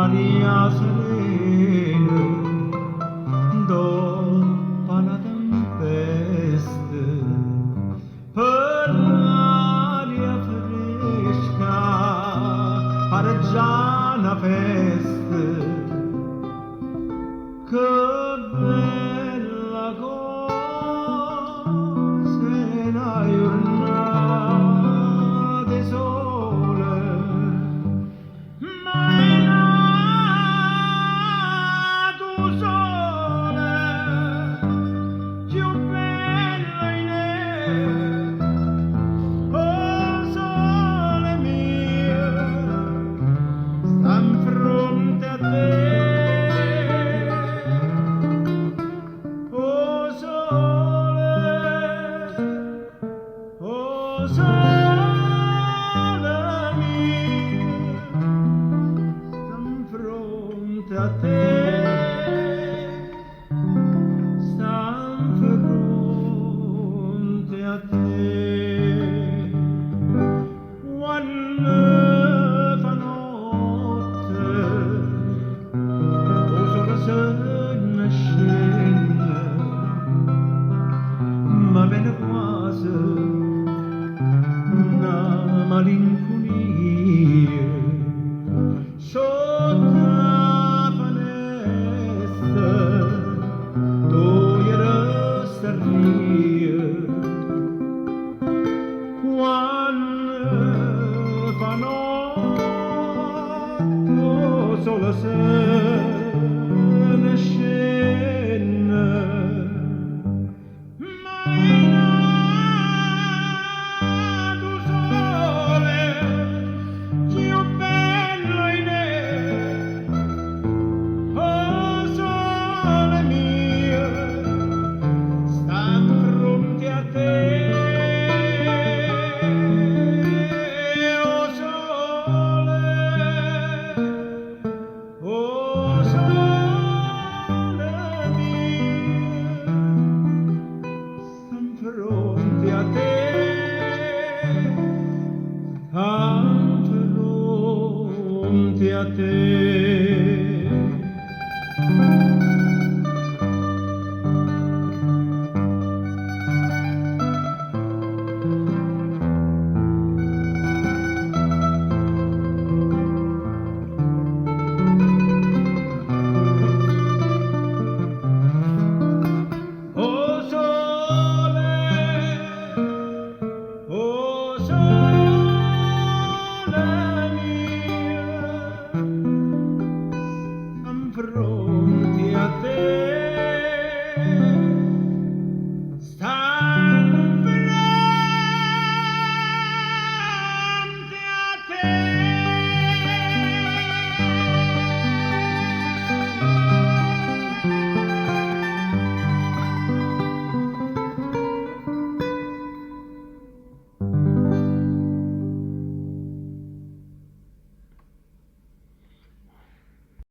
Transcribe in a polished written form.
Maria serena, dopo la tempesta, per l'aria fresca, pareggia una festa. Che bella cosa è la giornata di sole, ma è nato sole, più bello in oh sole mio, sta in fronte a te. Oh sole mio, sta in fronte a te, sta in fronte a te. Quando fa notte, oh sole se ne scende, ma bene quasi una malinconia sotto la finestra togliere sterria quando fa notte oh, solo se ne scende. Fronte a te, fronte a te.